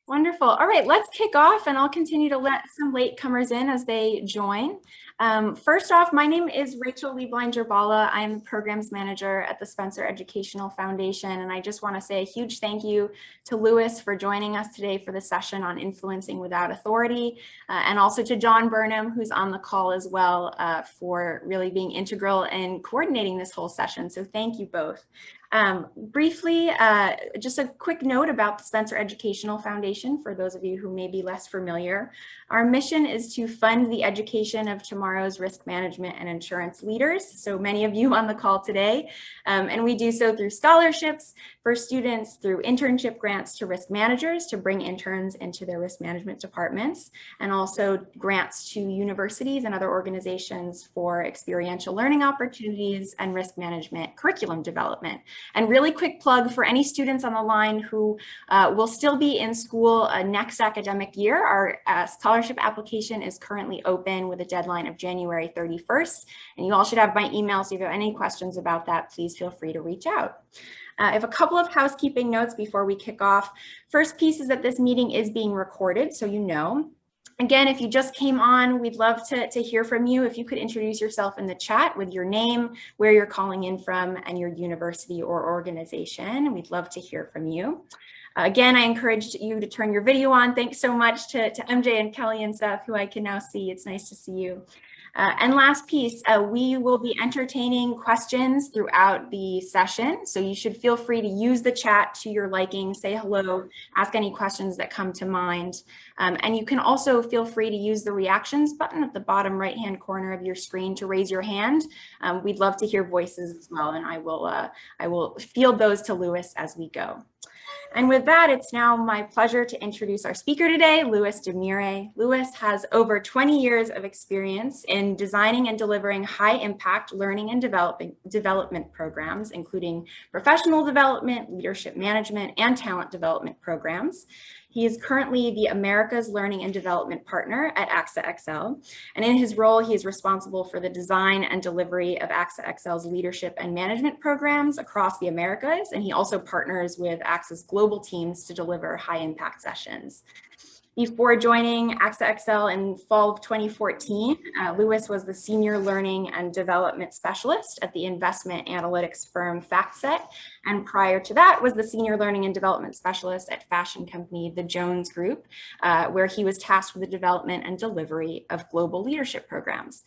Wonderful. All right, let's kick off and I'll continue to let some latecomers in as they join. First off, my name is Rachel Lieblein-Gerbala. I'm the Programs Manager at the Spencer Educational Foundation, and I just want to say a huge thank you to Louis for joining us today for the session on influencing without authority, and also to John Burnham, who's on the call as well, for really being integral in coordinating this whole session. So thank you both. Briefly, just a quick note about the Spencer Educational Foundation for those of you who may be less familiar. Our mission is to fund the education of tomorrow's risk management and insurance leaders, so many of you on the call today, and we do so through scholarships for students, through internship grants to risk managers to bring interns into their risk management departments, and also grants to universities and other organizations for experiential learning opportunities and risk management curriculum development. And really quick plug for any students on the line who will still be in school next academic year. Our scholarship application is currently open with a deadline of January 31st. And you all should have my email, so if you have any questions about that, please feel free to reach out. I have a couple of housekeeping notes before we kick off. First piece is that this meeting is being recorded, so you know. Again, if you just came on, we'd love to hear from you. If you could introduce yourself in the chat with your name, where you're calling in from, and your university or organization. We'd love to hear from you. Again, I encourage you to turn your video on. Thanks so much to MJ and Kelly and Seth, who I can now see. It's nice to see you. And last piece, we will be entertaining questions throughout the session. So you should feel free to use the chat to your liking, say hello, ask any questions that come to mind. And you can also feel free to use the reactions button at the bottom right-hand corner of your screen to raise your hand. We'd love to hear voices as well, and I will field those to Louis as we go. And with that, it's now my pleasure to introduce our speaker today, Louis Demire. Louis has over 20 years of experience in designing and delivering high-impact learning and development programs, including professional development, leadership management, and talent development programs. He is currently the America's Learning and Development Partner at AXA XL, and in his role, he is responsible for the design and delivery of AXA XL's leadership and management programs across the Americas, and he also partners with AXA's global teams to deliver high-impact sessions. Before joining AXA XL in fall of 2014, Louis was the Senior Learning and Development Specialist at the investment analytics firm FactSet, and prior to that was the Senior Learning and Development Specialist at fashion company The Jones Group, where he was tasked with the development and delivery of global leadership programs.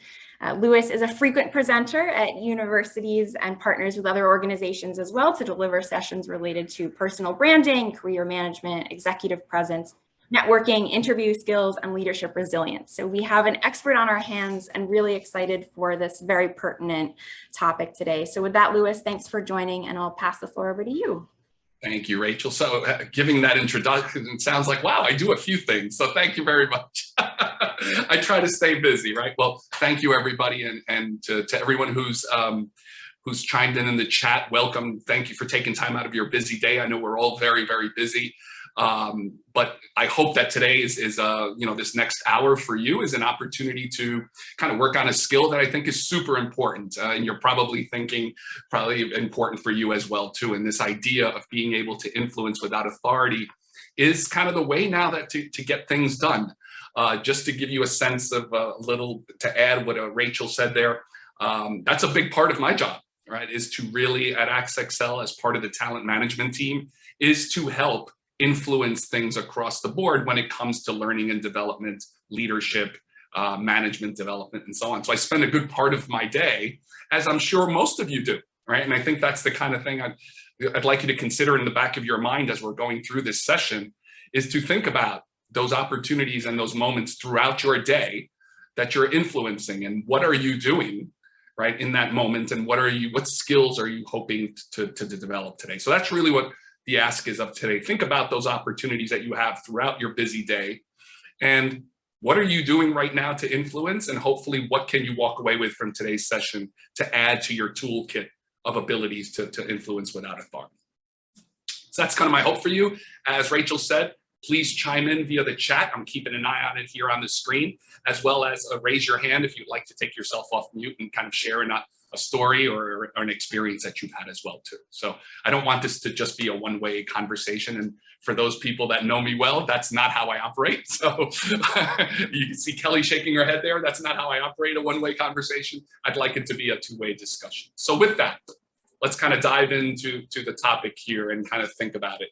Louis is a frequent presenter at universities and partners with other organizations as well to deliver sessions related to personal branding, career management, executive presence, networking, interview skills, and leadership resilience. So we have an expert on our hands and really excited for this very pertinent topic today. So with that, Louis, thanks for joining, and I'll pass the floor over to you. Thank you, Rachel. So giving that introduction, it sounds like, wow, I do a few things. So thank you very much. I try to stay busy, right? Well, thank you, everybody. And to everyone who's chimed in the chat, welcome. Thank you for taking time out of your busy day. I know we're all very, very busy. But I hope that today is this next hour for you is an opportunity to kind of work on a skill that I think is super important. And you're probably thinking probably important for you as well, too. And this idea of being able to influence without authority is kind of the way now that to get things done. Just to give you a sense of a little to add what Rachel said there, that's a big part of my job, right? Is to really at AXA XL as part of the talent management team is to help influence things across the board when it comes to learning and development, leadership, management development, and so on. So I spend a good part of my day, as I'm sure most of you do, right? And I think that's the kind of thing I'd like you to consider in the back of your mind as we're going through this session, is to think about those opportunities and those moments throughout your day that you're influencing, and what are you doing, right, in that moment, and what skills are you hoping to develop today? So that's really what the ask is of today. Think about those opportunities that you have throughout your busy day, and what are you doing right now to influence, and hopefully what can you walk away with from today's session to add to your toolkit of abilities to influence without authority. So that's kind of my hope for you. As Rachel said, please chime in via the chat. I'm keeping an eye on it here on the screen, as well as raise your hand if you'd like to take yourself off mute and kind of share a story or an experience that you've had as well too. So I don't want this to just be a one-way conversation. And for those people that know me well, that's not how I operate. So you can see Kelly shaking her head there. That's not how I operate a one-way conversation. I'd like it to be a two-way discussion. So with that, let's kind of dive into the topic here and kind of think about it.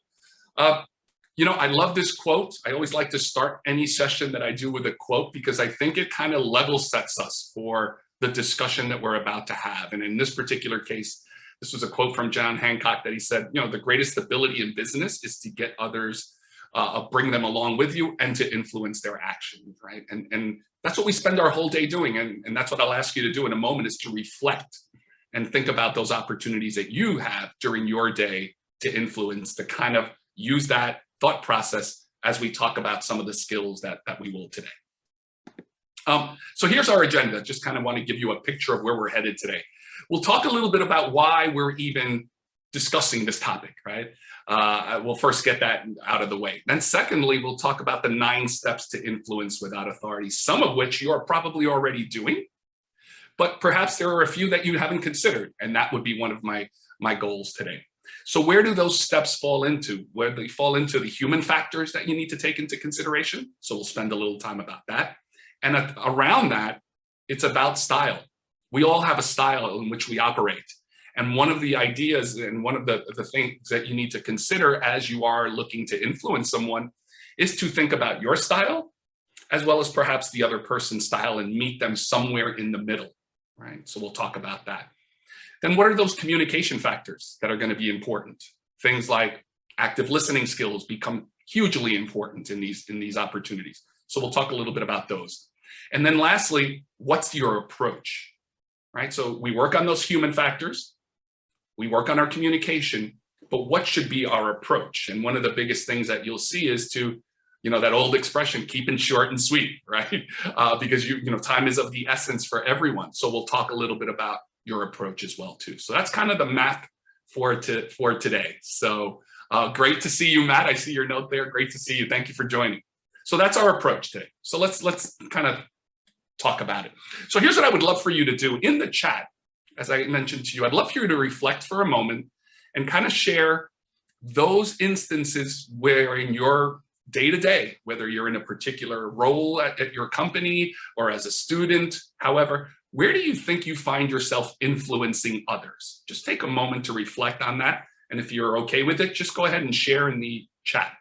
You know, I love this quote. I always like to start any session that I do with a quote because I think it kind of level sets us for the discussion that we're about to have. And in this particular case, this was a quote from John Hancock that he said, you know, the greatest ability in business is to get others, bring them along with you and to influence their actions, right? And that's what we spend our whole day doing. And that's what I'll ask you to do in a moment is to reflect and think about those opportunities that you have during your day to influence, to kind of use that thought process as we talk about some of the skills that we will today. So here's our agenda. Just kind of want to give you a picture of where we're headed today. We'll talk a little bit about why we're even discussing this topic, right? We'll first get that out of the way. Then secondly, we'll talk about the 9 steps to influence without authority, some of which you are probably already doing, but perhaps there are a few that you haven't considered, and that would be one of my goals today. So where do those steps fall into? Where they fall into the human factors that you need to take into consideration. So we'll spend a little time about that. And around that, it's about style. We all have a style in which we operate. And one of the ideas and one of the things that you need to consider as you are looking to influence someone is to think about your style, as well as perhaps the other person's style and meet them somewhere in the middle, right? So we'll talk about that. Then what are those communication factors that are going to be important? Things like active listening skills become hugely important in these opportunities. So we'll talk a little bit about those. And then lastly, what's your approach, right? So we work on those human factors, we work on our communication, but what should be our approach? And one of the biggest things that you'll see is to, you know, that old expression, keep it short and sweet, right? Because you know, time is of the essence for everyone. So we'll talk a little bit about your approach as well too. So that's kind of the map for today. So great to see you, Matt. I see your note there. Great to see you. Thank you for joining. So that's our approach today. So let's kind of talk about it. So here's what I would love for you to do in the chat. As I mentioned to you, I'd love for you to reflect for a moment and kind of share those instances where in your day-to-day, whether you're in a particular role at your company or as a student, however, where do you think you find yourself influencing others? Just take a moment to reflect on that. And if you're okay with it, just go ahead and share in the chat.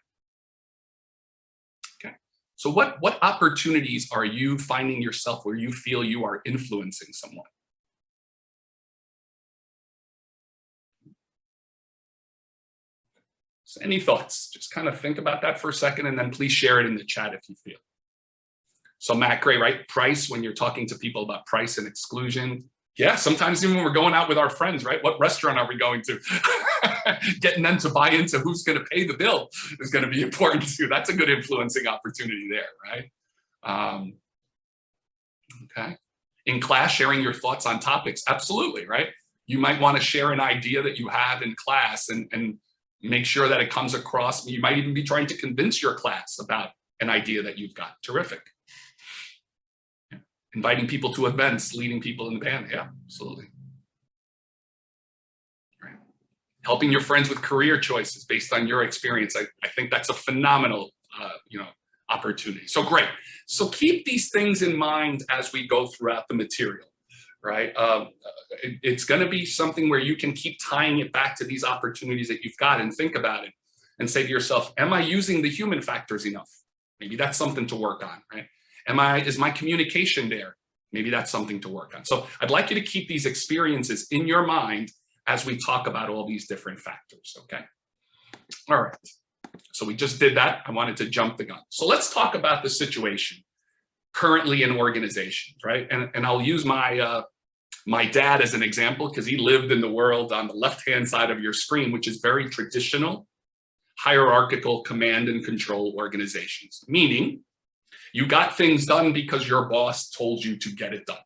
Okay. So what opportunities are you finding yourself where you feel you are influencing someone? So any thoughts? Just kind of think about that for a second and then please share it in the chat if you feel. So Matt Gray, right? Price, when you're talking to people about price and exclusion. Yeah, sometimes even when we're going out with our friends, right? What restaurant are we going to? Getting them to buy into who's going to pay the bill is going to be important too. That's a good influencing opportunity there, right? Okay. In class, sharing your thoughts on topics. Absolutely, right? You might want to share an idea that you have in class and make sure that it comes across. You might even be trying to convince your class about an idea that you've got. Terrific. Inviting people to events, leading people in the band. Yeah, absolutely. Right. Helping your friends with career choices based on your experience. I think that's a phenomenal, opportunity. So great. So keep these things in mind as we go throughout the material, right? It's going to be something where you can keep tying it back to these opportunities that you've got and think about it and say to yourself, am I using the human factors enough? Maybe that's something to work on, right? Is my communication there? Maybe that's something to work on. So I'd like you to keep these experiences in your mind as we talk about all these different factors, okay? All right, so we just did that. I wanted to jump the gun. So let's talk about the situation currently in organizations, right? And I'll use my dad as an example because he lived in the world on the left-hand side of your screen, which is very traditional, hierarchical command and control organizations, meaning you got things done because your boss told you to get it done,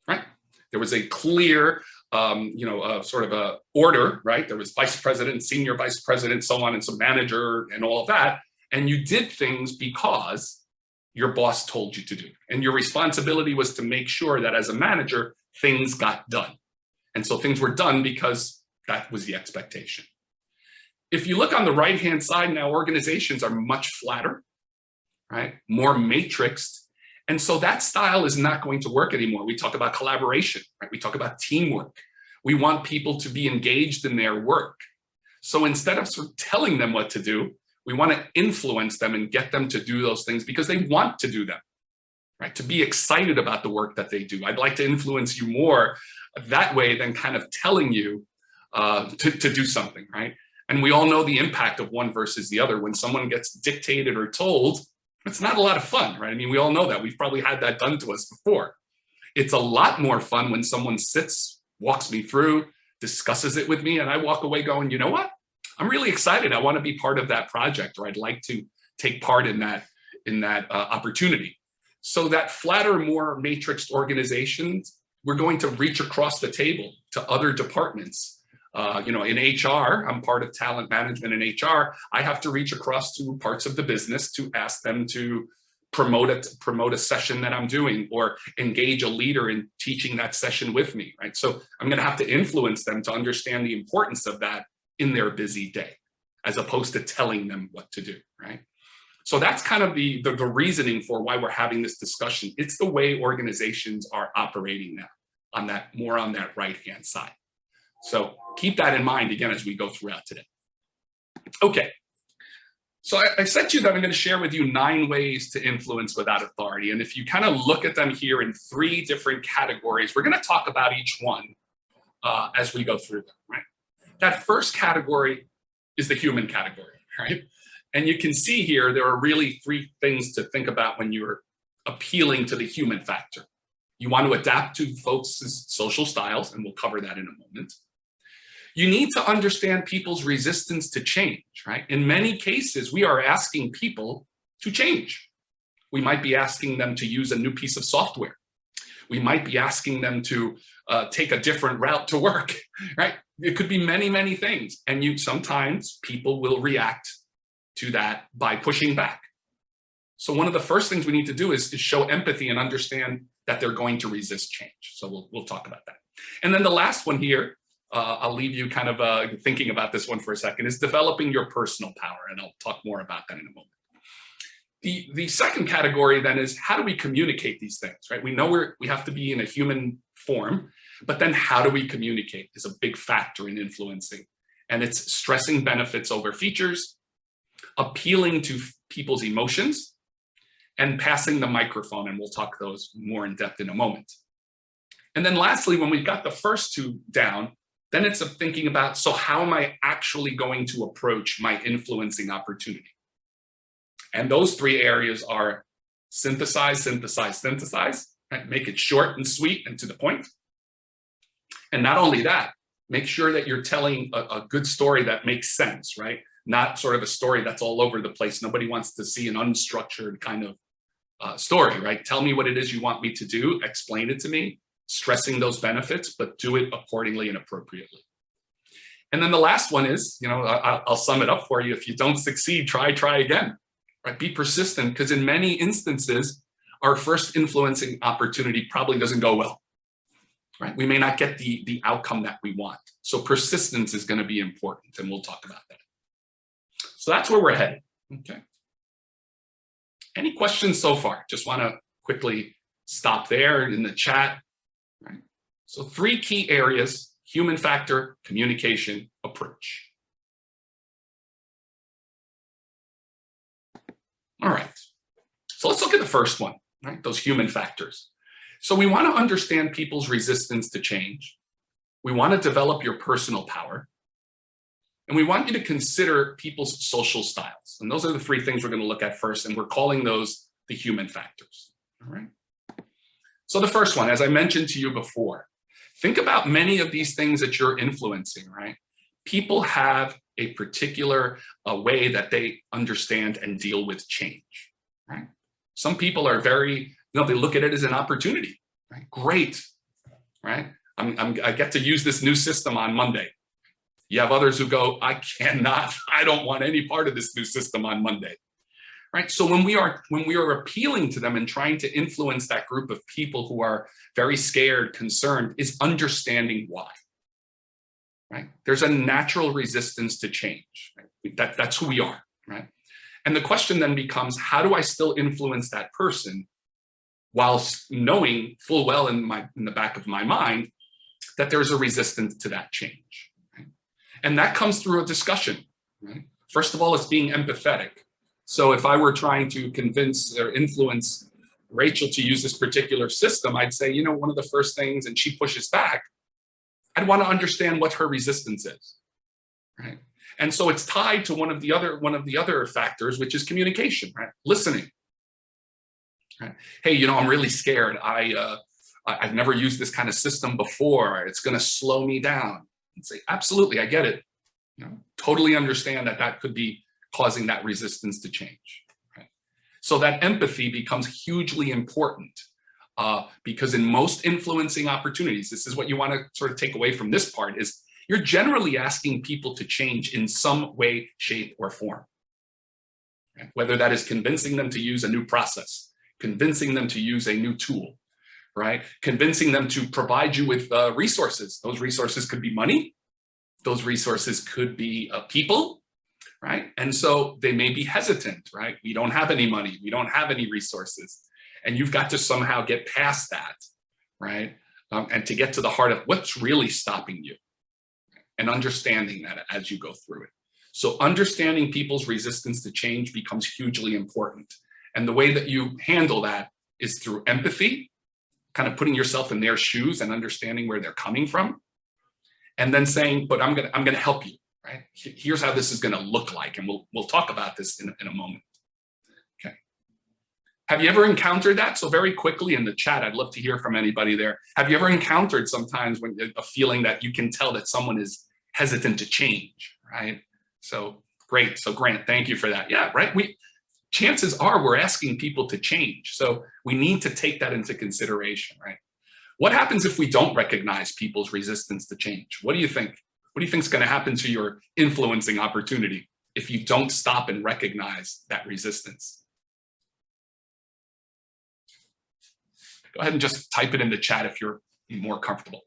right? There was a clear, sort of a order, right? There was vice president, senior vice president, so on, and some manager and all of that. And you did things because your boss told you to do. And your responsibility was to make sure that as a manager, things got done. And so things were done because that was the expectation. If you look on the right-hand side now, organizations are much flatter, right? More matrixed. And so that style is not going to work anymore. We talk about collaboration, right? We talk about teamwork. We want people to be engaged in their work. So instead of sort of telling them what to do, we want to influence them and get them to do those things because they want to do them, right? To be excited about the work that they do. I'd like to influence you more that way than kind of telling you to do something, right? And we all know the impact of one versus the other. When someone gets dictated or told, it's not a lot of fun, right? I mean, we all know that. We've probably had that done to us before. It's a lot more fun when someone sits, walks me through, discusses it with me, and I walk away going, you know what? I'm really excited. I want to be part of that project, or I'd like to take part in that opportunity. So that flatter, more matrixed organizations, we're going to reach across the table to other departments. In HR, I'm part of talent management in HR. I have to reach across to parts of the business to ask them to promote a session that I'm doing, or engage a leader in teaching that session with me, right? So I'm going to have to influence them to understand the importance of that in their busy day, as opposed to telling them what to do, right? So that's kind of the reasoning for why we're having this discussion. It's the way organizations are operating now, on that right-hand side. So keep that in mind, again, as we go throughout today. Okay, so I said to you that I'm going to share with you 9 ways to influence without authority. And if you kind of look at them here in 3 different categories, we're going to talk about each one as we go through them, right? That first category is the human category, right? And you can see here, there are really 3 things to think about when you're appealing to the human factor. You want to adapt to folks' social styles, and we'll cover that in a moment. You need to understand people's resistance to change, right? In many cases, we are asking people to change. We might be asking them to use a new piece of software. We might be asking them to take a different route to work, right? It could be many, many things. And sometimes people will react to that by pushing back. So one of the first things we need to do is show empathy and understand that they're going to resist change. So we'll talk about that. And then the last one here, I'll leave you kind of thinking about this one for a second, is developing your personal power. And I'll talk more about that in a moment. The second category then is, how do we communicate these things, right? We know we have to be in a human form, but then how do we communicate is a big factor in influencing. And it's stressing benefits over features, appealing to people's emotions, and passing the microphone. And we'll talk those more in depth in a moment. And then lastly, when we've got the first 2 down, then it's thinking about, so how am I actually going to approach my influencing opportunity? And those 3 areas are synthesize, synthesize, synthesize, right? Make it short and sweet and to the point. And not only that, make sure that you're telling a good story that makes sense, right? Not sort of a story that's all over the place. Nobody wants to see an unstructured kind of story, right? Tell me what it is you want me to do, explain it to me, stressing those benefits, but do it accordingly and appropriately. And then the last one is, I'll sum it up for you. If you don't succeed, try again, right? Be persistent, because in many instances, our first influencing opportunity probably doesn't go well, right? We may not get the outcome that we want. So persistence is going to be important, and we'll talk about that. So that's where we're headed, okay? Any questions so far? Just want to quickly stop there in the chat. Right. So 3 key areas: human factor, communication, approach. All right. So let's look at the first one, right? Those human factors. So we want to understand people's resistance to change. We want to develop your personal power. And we want you to consider people's social styles. And those are the 3 things we're going to look at first. And we're calling those the human factors. All right. So the first one, as I mentioned to you before, think about many of these things that you're influencing, right? People have a particular way that they understand and deal with change, right? Some people are very, they look at it as an opportunity, right? Great, right? I get to use this new system on Monday. You have others who go, I don't want any part of this new system on Monday. Right. So when we are appealing to them and trying to influence that group of people who are very scared, concerned, is understanding why. right? There's a natural resistance to change. Right? That's who we are, right? And the question then becomes, how do I still influence that person while knowing full well in the back of my mind that there's a resistance to that change? Right? And that comes through a discussion, right? First of all, it's being empathetic. So if I were trying to convince or influence Rachel to use this particular system, I'd say, you know, one of the first things, and she pushes back, I'd want to understand what her resistance is, right? And so it's tied to one of the other factors, which is communication, right? Listening. Right? Hey, you know, I'm really scared. I've never used this kind of system before. It's going to slow me down. And say, absolutely, I get it. You know, totally understand that could be causing that resistance to change. Right? So that empathy becomes hugely important because in most influencing opportunities, this is what you want to sort of take away from this part, is you're generally asking people to change in some way, shape, or form. Right? Whether that is convincing them to use a new process, convincing them to use a new tool, right? Convincing them to provide you with resources. Those resources could be money. Those resources could be people, right? And so they may be hesitant, right? We don't have any money. We don't have any resources. And you've got to somehow get past that, right? And to get to the heart of what's really stopping you and understanding that as you go through it. So understanding people's resistance to change becomes hugely important. And the way that you handle that is through empathy, kind of putting yourself in their shoes and understanding where they're coming from. And then saying, but I'm gonna help you, right? Here's how this is gonna look like. And we'll talk about this in a moment. Okay. Have you ever encountered that? So very quickly in the chat, I'd love to hear from anybody there. Have you ever encountered sometimes when a feeling that you can tell that someone is hesitant to change, right? So great. So Grant, thank you for that. Yeah, right. Chances are we're asking people to change. So we need to take that into consideration, right? What happens if we don't recognize people's resistance to change? What do you think? What do you think is going to happen to your influencing opportunity if you don't stop and recognize that resistance? Go ahead and just type it in the chat if you're more comfortable.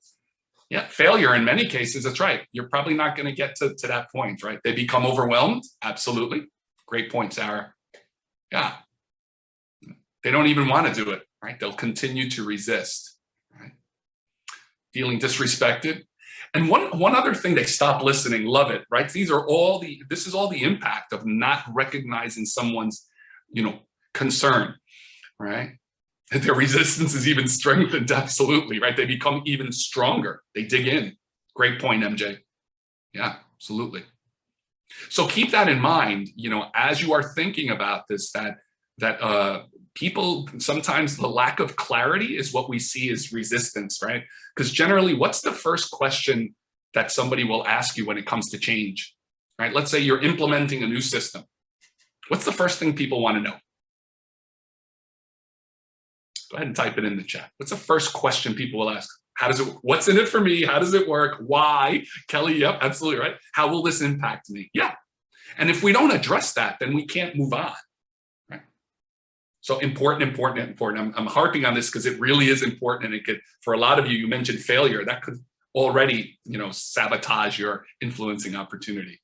Yeah, failure in many cases, that's right. You're probably not going to get to that point, right? They become overwhelmed. Absolutely. Great point, Sarah. Yeah. They don't even want to do it, right? They'll continue to resist, right? Feeling disrespected. And one other thing, they stop listening, love it, right? This is all the impact of not recognizing someone's, concern, right? Their resistance is even strengthened, absolutely, right? They become even stronger. They dig in. Great point, MJ. Yeah, absolutely. So keep that in mind, as you are thinking about this, that people, sometimes the lack of clarity is what we see as resistance, right? Because generally, what's the first question that somebody will ask you when it comes to change, right? Let's say you're implementing a new system. What's the first thing people want to know? Go ahead and type it in the chat. What's the first question people will ask? What's in it for me? How does it work? Why? Kelly, yep, absolutely right. How will this impact me? Yeah. And if we don't address that, then we can't move on, right? So important. I'm harping on this because it really is important. And it could, for a lot of you, you mentioned failure. That could already, sabotage your influencing opportunity.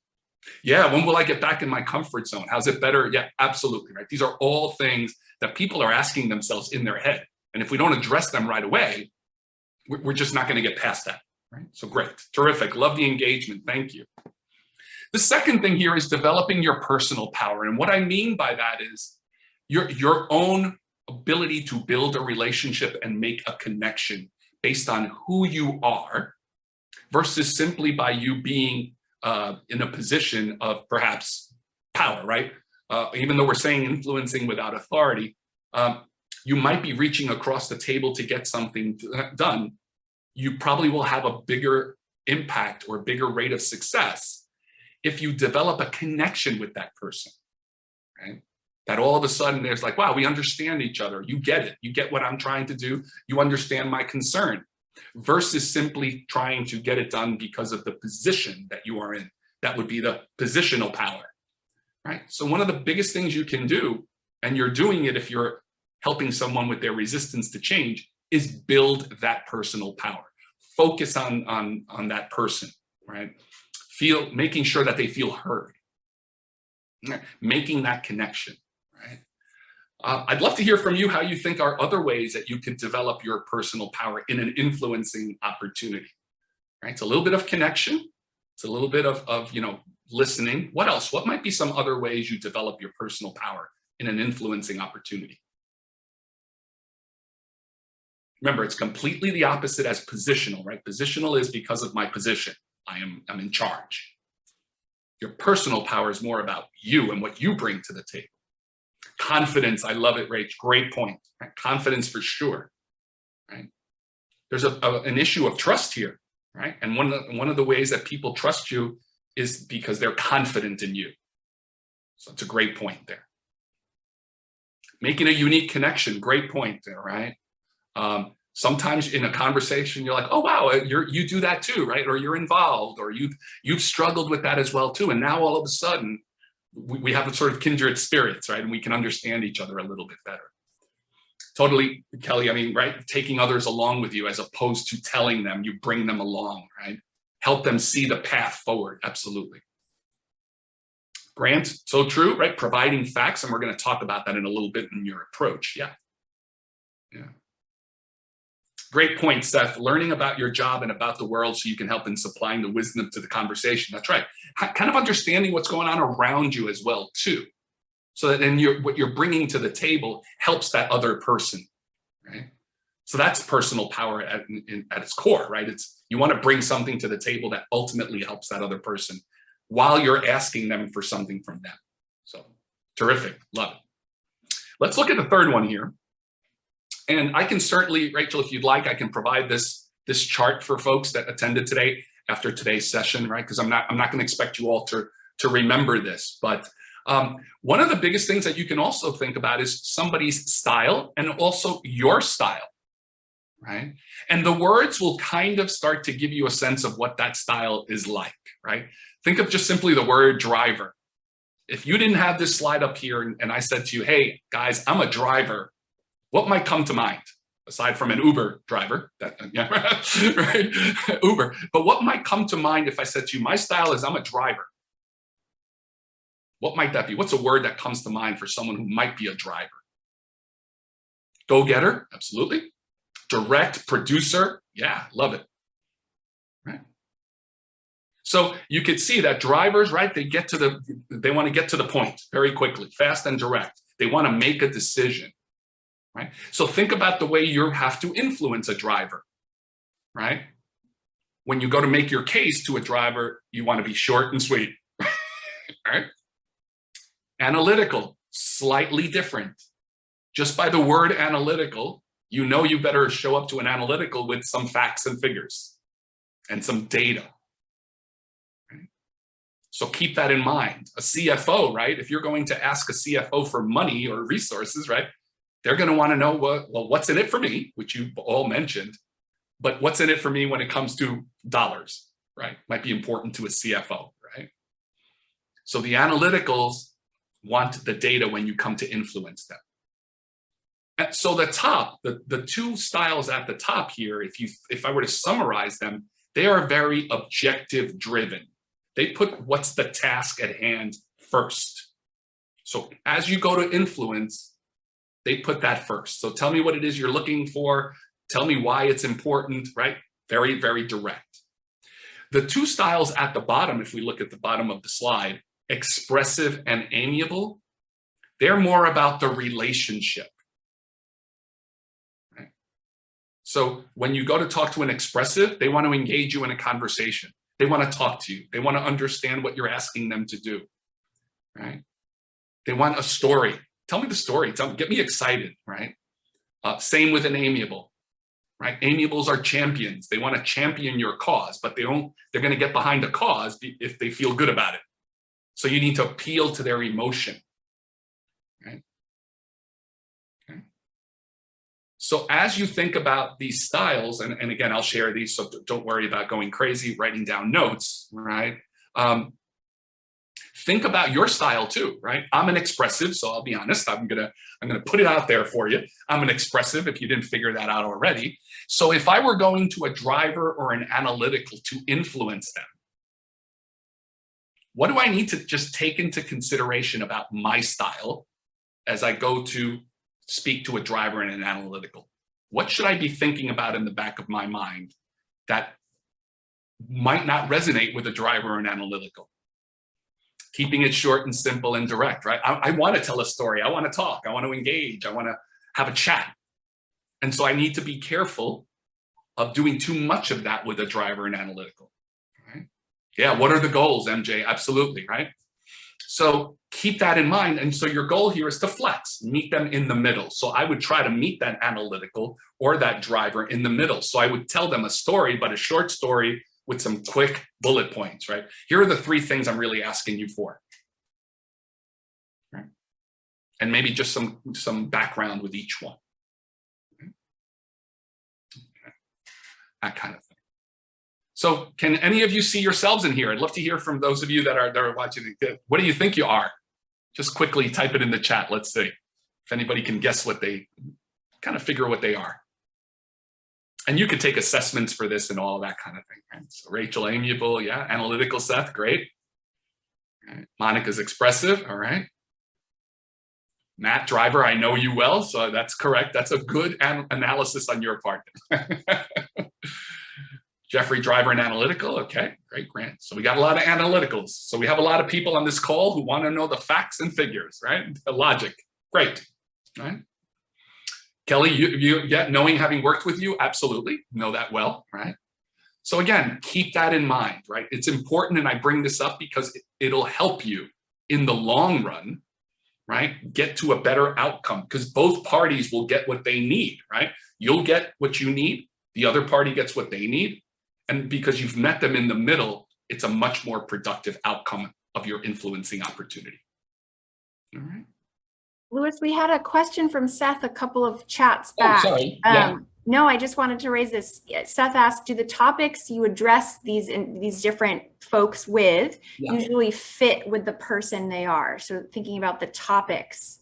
Yeah, when will I get back in my comfort zone? How's it better? Yeah, absolutely, right? These are all things that people are asking themselves in their head. And if we don't address them right away, we're just not going to get past that, right? So great, terrific, love the engagement, thank you. The second thing here is developing your personal power. And what I mean by that is your own ability to build a relationship and make a connection based on who you are versus simply by you being in a position of perhaps power, right? Even though we're saying influencing without authority, you might be reaching across the table to get something done. You probably will have a bigger impact or bigger rate of success if you develop a connection with that person, right? That all of a sudden there's like, wow, we understand each other. You get it. You get what I'm trying to do. You understand my concern versus simply trying to get it done because of the position that you are in. That would be the positional power, right? So one of the biggest things you can do, and you're doing it if you're helping someone with their resistance to change, is build that personal power. Focus on that person, right? Making sure that they feel heard, making that connection, right? I'd love to hear from you how you think are other ways that you can develop your personal power in an influencing opportunity, right? It's a little bit of connection. It's a little bit of listening. What else? What might be some other ways you develop your personal power in an influencing opportunity? Remember, it's completely the opposite as positional, right? Positional is because of my position. I'm in charge. Your personal power is more about you and what you bring to the table. Confidence, I love it, Rach. Great point. Right? Confidence for sure. Right? There's an issue of trust here, right? And one of the ways that people trust you is because they're confident in you. So it's a great point there. Making a unique connection, great point there, right? Sometimes in a conversation, you're like, oh, wow, you do that too, right? Or you're involved, or you've struggled with that as well too. And now all of a sudden, we have a sort of kindred spirits, right? And we can understand each other a little bit better. Totally, Kelly, I mean, right? Taking others along with you as opposed to telling them, you bring them along, right? Help them see the path forward, absolutely. Grant, so true, right? Providing facts, and we're going to talk about that in a little bit in your approach, yeah. Great point, Seth. Learning about your job and about the world so you can help in supplying the wisdom to the conversation. That's right. Kind of understanding what's going on around you as well, too. So that then what you're bringing to the table helps that other person, right? So that's personal power at its core, right? You want to bring something to the table that ultimately helps that other person while you're asking them for something from them. So terrific, love it. Let's look at the third one here. And I can certainly, Rachel, if you'd like, I can provide this chart for folks that attended today after today's session, right? Because I'm not going to expect you all to remember this. But one of the biggest things that you can also think about is somebody's style and also your style, right? And the words will kind of start to give you a sense of what that style is like, right? Think of just simply the word driver. If you didn't have this slide up here and I said to you, hey, guys, I'm a driver, what might come to mind aside from an Uber driver? Right? Uber. But what might come to mind if I said to you, my style is I'm a driver? What might that be? What's a word that comes to mind for someone who might be a driver? Go-getter, absolutely. Direct, producer, yeah, love it. Right. So you could see that drivers, right? They want to get to the point very quickly, fast and direct. They want to make a decision. Right? So think about the way you have to influence a driver, right? When you go to make your case to a driver, you want to be short and sweet, right? Analytical, slightly different. Just by the word analytical, you know you better show up to an analytical with some facts and figures and some data. Right? So keep that in mind. A CFO, right? If you're going to ask a CFO for money or resources, right? They're going to want to know, well, what's in it for me, which you all mentioned, but what's in it for me when it comes to dollars, right? Might be important to a CFO, right? So the analyticals want the data when you come to influence them. And so the two styles at the top here, if I were to summarize them, they are very objective driven. They put what's the task at hand first. So as you go to influence, they put that first. So tell me what it is you're looking for. Tell me why it's important, right? Very, very direct. The two styles at the bottom, if we look at the bottom of the slide, expressive and amiable, they're more about the relationship. Right? So when you go to talk to an expressive, they want to engage you in a conversation. They want to talk to you. They want to understand what you're asking them to do, right? They want a story. Tell me the story. Get me excited, right? Same with an amiable, right? Amiables are champions. They want to champion your cause, but they're going to get behind the cause if they feel good about it. So you need to appeal to their emotion, right? Okay. So as you think about these styles, and again, I'll share these, so don't worry about going crazy, writing down notes, right? Think about your style too, right? I'm an expressive, so I'll be honest. I'm gonna put it out there for you. I'm an expressive if you didn't figure that out already. So if I were going to a driver or an analytical to influence them, what do I need to just take into consideration about my style as I go to speak to a driver in an analytical? What should I be thinking about in the back of my mind that might not resonate with a driver in analytical? Keeping it short and simple and direct, right? I want to tell a story. I want to talk. I want to engage. I want to have a chat. And so I need to be careful of doing too much of that with a driver in analytical. Right? Yeah, what are the goals, MJ? Absolutely, right? So keep that in mind. And so your goal here is to flex, meet them in the middle. So I would try to meet that analytical or that driver in the middle. So I would tell them a story, but a short story with some quick bullet points, right? Here are the 3 things I'm really asking you for. Right? And maybe just some background with each one. Okay. That kind of thing. So can any of you see yourselves in here? I'd love to hear from those of you that are watching. What do you think you are? Just quickly type it in the chat. Let's see if anybody can guess what they, kind of figure what they are. And you could take assessments for this and all that kind of thing. Right? So Rachel, amiable, yeah. Analytical, Seth, great. Right. Monica's expressive, all right. Matt, driver, I know you well, so that's correct. That's a good analysis on your part. Jeffrey, driver and analytical. Okay, great, Grant. So we got a lot of analyticals. So we have a lot of people on this call who want to know the facts and figures, right? The logic. Great, right? Kelly, yeah, knowing, having worked with you, absolutely know that well, right? So again, keep that in mind, right? It's important, and I bring this up because it'll help you in the long run, right? Get to a better outcome, because both parties will get what they need, right? You'll get what you need. The other party gets what they need. And because you've met them in the middle, it's a much more productive outcome of your influencing opportunity. All right. Louis, we had a question from Seth a couple of chats back. Oh, sorry. Yeah. No, I just wanted to raise this. Seth asked, do the topics you address these different folks with usually fit with the person they are? So thinking about the topics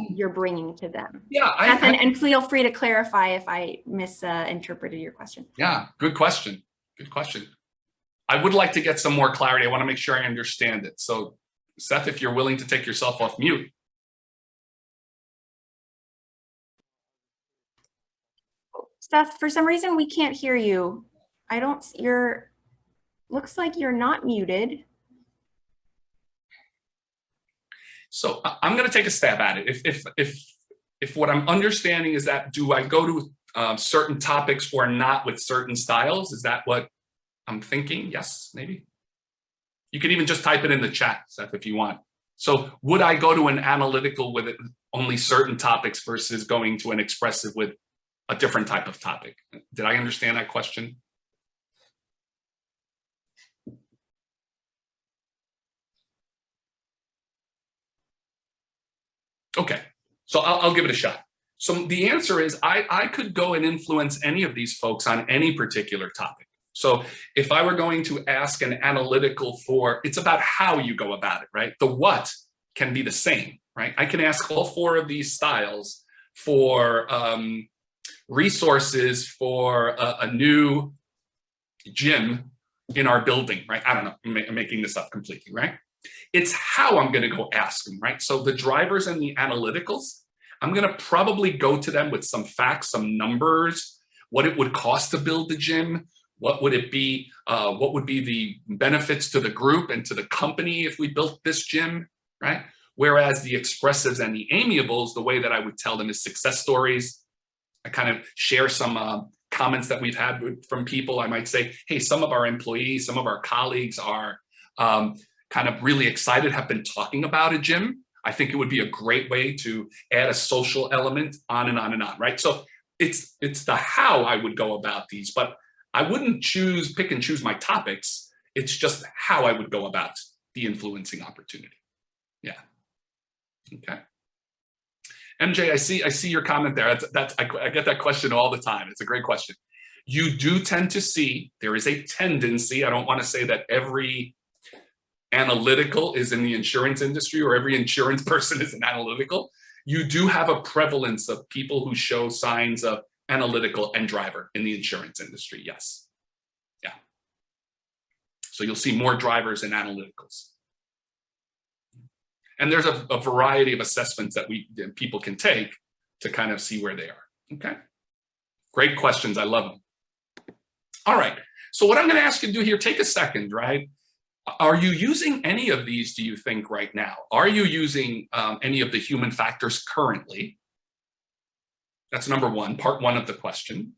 you're bringing to them. Yeah. And feel free to clarify if I misinterpreted your question. Yeah, good question. Good question. I would like to get some more clarity. I want to make sure I understand it. So Seth, if you're willing to take yourself off mute. Seth, for some reason, we can't hear you. Looks like you're not muted. So I'm going to take a stab at it. If what I'm understanding is that, do I go to certain topics or not with certain styles? Is that what I'm thinking? Yes, maybe. You can even just type it in the chat, Seth, if you want. So would I go to an analytical with only certain topics versus going to an expressive with a different type of topic? Did I understand that question? Okay, so I'll give it a shot. So the answer is I could go and influence any of these folks on any particular topic. So if I were going to ask an analytical for, it's about how you go about it, right? The what can be the same, right? I can ask all 4 of these styles for resources for a new gym in our building, right? I don't know, I'm making this up completely, right? It's how I'm going to go ask them, right? So the drivers and the analyticals, I'm going to probably go to them with some facts, some numbers, what it would cost to build the gym, what would it be, what would be the benefits to the group and to the company if we built this gym, right? Whereas the expressives and the amiables, the way that I would tell them is success stories. I kind of share some comments that we've had from people. I might say, hey, some of our employees, some of our colleagues are kind of really excited, have been talking about a gym. I think it would be a great way to add a social element, on and on and on, right? So it's the how I would go about these, but I wouldn't pick and choose my topics. It's just how I would go about the influencing opportunity. Yeah. Okay. MJ, I see your comment there. I get that question all the time. It's a great question. You do tend to see, there is a tendency, I don't want to say that every analytical is in the insurance industry or every insurance person is an analytical. You do have a prevalence of people who show signs of analytical and driver in the insurance industry, yes. Yeah. So you'll see more drivers and analyticals. And there's a variety of assessments that people can take to kind of see where they are, okay? Great questions, I love them. All right, so what I'm gonna ask you to do here, take a second, right? Are you using any of these, do you think, right now? Are you using any of the human factors currently? That's number one, part one of the question.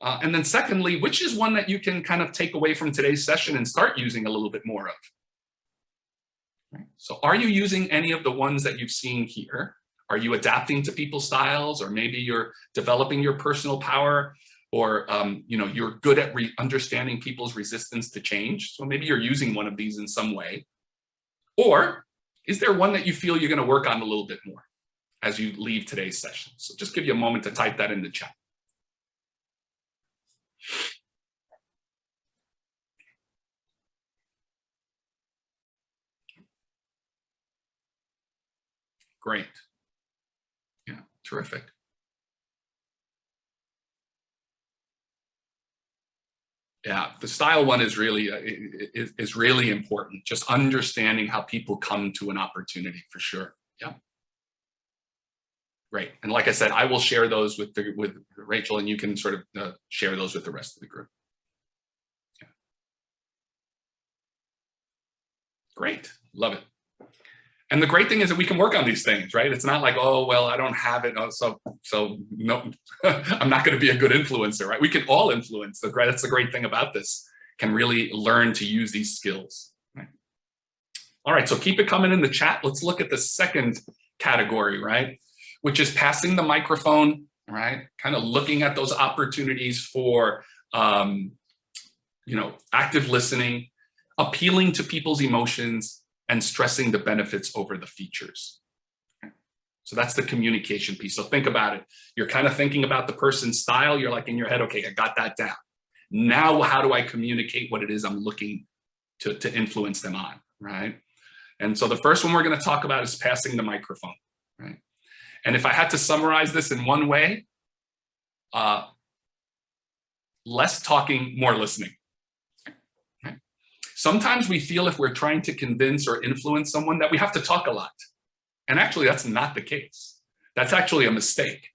And then secondly, which is one that you can kind of take away from today's session and start using a little bit more of? Right. So are you using any of the ones that you've seen here? Are you adapting to people's styles, or maybe you're developing your personal power, or you're good at understanding people's resistance to change? So maybe you're using one of these in some way. Or is there one that you feel you're going to work on a little bit more as you leave today's session? So just give you a moment to type that in the chat. Great. Yeah, terrific. Yeah, the style one is really really important. Just understanding how people come to an opportunity, for sure. Yeah. Great. And like I said, I will share those with Rachel, and you can sort of share those with the rest of the group. Yeah. Great. Love it. And the great thing is that we can work on these things, right? It's not like, oh, well, I don't have it, so no, I'm not going to be a good influencer, right? We can all influence. That's the great thing about this. Can really learn to use these skills. Right? All right, so keep it coming in the chat. Let's look at the second category, right? Which is passing the microphone, right? Kind of looking at those opportunities for, active listening, appealing to people's emotions, and stressing the benefits over the features. So that's the communication piece. So think about it. You're kind of thinking about the person's style. You're like in your head, okay, I got that down. Now, how do I communicate what it is I'm looking to influence them on, right? And so the first one we're going to talk about is passing the microphone, right? And if I had to summarize this in one way, less talking, more listening. Sometimes we feel if we're trying to convince or influence someone that we have to talk a lot. And actually, that's not the case. That's actually a mistake,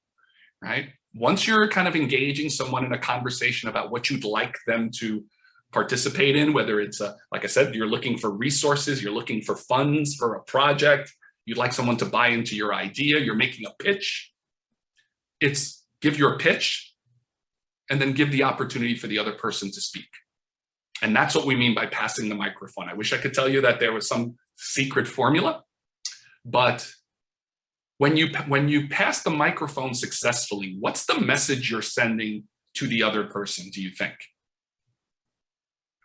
right? Once you're kind of engaging someone in a conversation about what you'd like them to participate in, whether it's, like I said, you're looking for resources, you're looking for funds for a project, you'd like someone to buy into your idea, you're making a pitch, it's give your pitch and then give the opportunity for the other person to speak. And that's what we mean by passing the microphone. I wish I could tell you that there was some secret formula, but when you pass the microphone successfully, what's the message you're sending to the other person, do you think?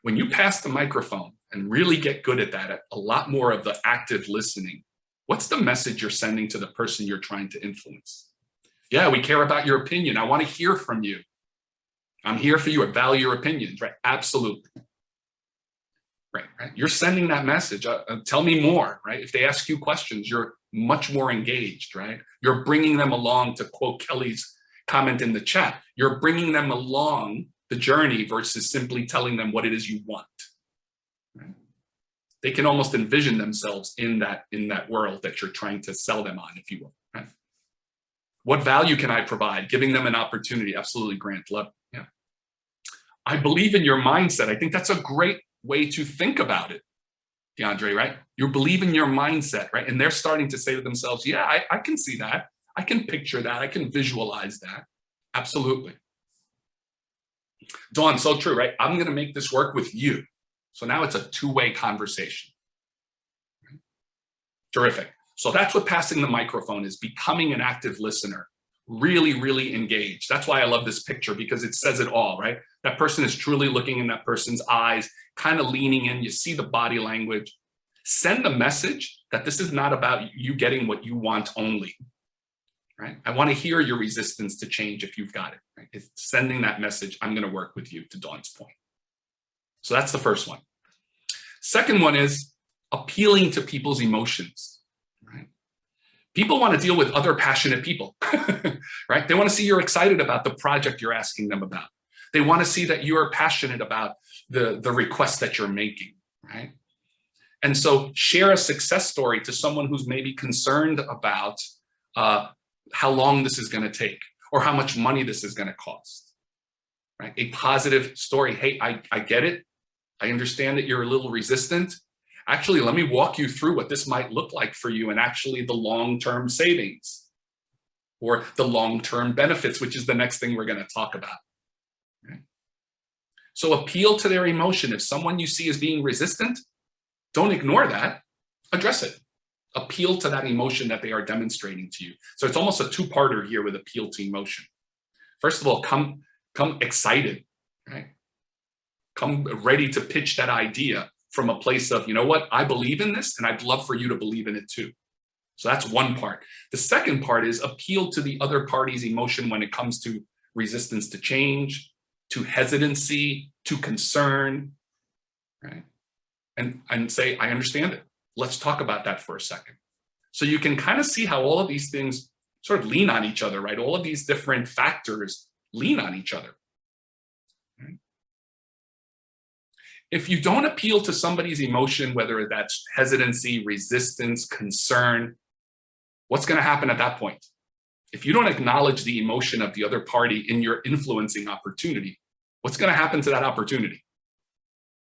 When you pass the microphone and really get good at that, a lot more of the active listening, what's the message you're sending to the person you're trying to influence? Yeah, we care about your opinion. I want to hear from you. I'm here for you. I value your opinions, right? Absolutely. Right. You're sending that message. Tell me more, right? If they ask you questions, you're much more engaged, right? You're bringing them along, to quote Kelly's comment in the chat. You're bringing them along the journey versus simply telling them what it is you want. Right? They can almost envision themselves in that world that you're trying to sell them on, if you will. Right? What value can I provide? Giving them an opportunity. Absolutely, Grant. Love. Yeah. I believe in your mindset. I think that's a great way to think about it, DeAndre, right? You believe in your mindset, right? And they're starting to say to themselves, yeah, I can see that. I can picture that. I can visualize that. Absolutely. Dawn, so true, right? I'm going to make this work with you. So now it's a two-way conversation. Terrific. So that's what passing the microphone is, becoming an active listener, really, really engaged. That's why I love this picture, because it says it all, right? That person is truly looking in that person's eyes, kind of leaning in. You see the body language. Send the message that this is not about you getting what you want only, right? I want to hear your resistance to change if you've got it, right? It's sending that message, I'm going to work with you, to Dawn's point. So that's the first one. Second one is appealing to people's emotions, right? People want to deal with other passionate people, right? They want to see you're excited about the project you're asking them about. They want to see that you are passionate about the request that you're making, right? And so share a success story to someone who's maybe concerned about how long this is going to take or how much money this is going to cost, right? A positive story. Hey, I get it. I understand that you're a little resistant. Actually, let me walk you through what this might look like for you and actually the long-term savings or the long-term benefits, which is the next thing we're going to talk about. Okay? So appeal to their emotion. If someone you see as being resistant, don't ignore that, address it. Appeal to that emotion that they are demonstrating to you. So it's almost a two-parter here with appeal to emotion. First of all, come excited, right? Come ready to pitch that idea from a place of, you know what, I believe in this and I'd love for you to believe in it too. So that's one part. The second part is appeal to the other party's emotion when it comes to resistance to change, to hesitancy, to concern, right? And say, I understand it. Let's talk about that for a second. So you can kind of see how all of these things sort of lean on each other, right? All of these different factors lean on each other. Right? If you don't appeal to somebody's emotion, whether that's hesitancy, resistance, concern, what's going to happen at that point? If you don't acknowledge the emotion of the other party in your influencing opportunity, what's going to happen to that opportunity?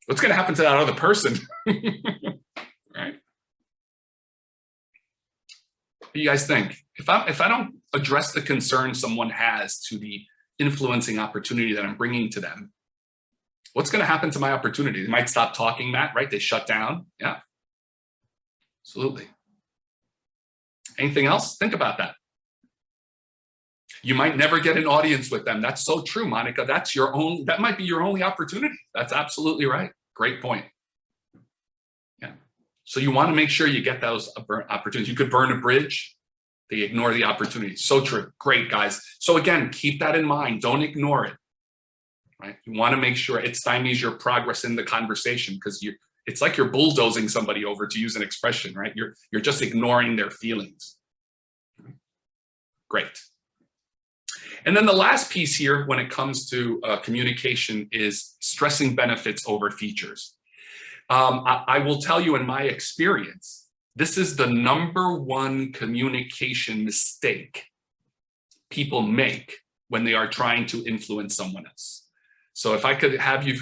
What's going to happen to that other person? Right? What do you guys think? If I don't address the concern someone has to the influencing opportunity that I'm bringing to them, what's going to happen to my opportunity? They might stop talking, Matt, right? They shut down. Yeah, absolutely. Anything else? Think about that. You might never get an audience with them. That's so true, Monica. That might be your only opportunity. That's absolutely right. Great point. Yeah. So you want to make sure you get those opportunities. You could burn a bridge. They ignore the opportunity. So true. Great, guys. So again, keep that in mind. Don't ignore it. Right? You want to make sure it stymies your progress in the conversation because it's like you're bulldozing somebody over, to use an expression, right? You're just ignoring their feelings. Great. And then the last piece here when it comes to communication is stressing benefits over features. I will tell you in my experience, this is the #1 communication mistake people make when they are trying to influence someone else. So if I could have you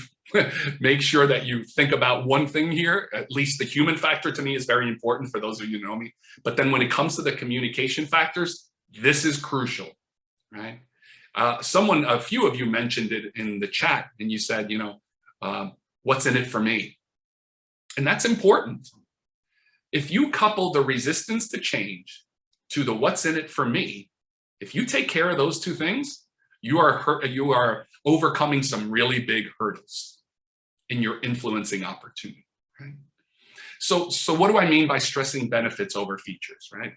make sure that you think about one thing here, at least the human factor to me is very important for those of you who know me. But then when it comes to the communication factors, this is crucial, right? A few of you mentioned it in the chat and you said, what's in it for me? And that's important. If you couple the resistance to change to the what's in it for me, if you take care of those two things, you are overcoming some really big hurdles in your influencing opportunity. Right? So what do I mean by stressing benefits over features, right?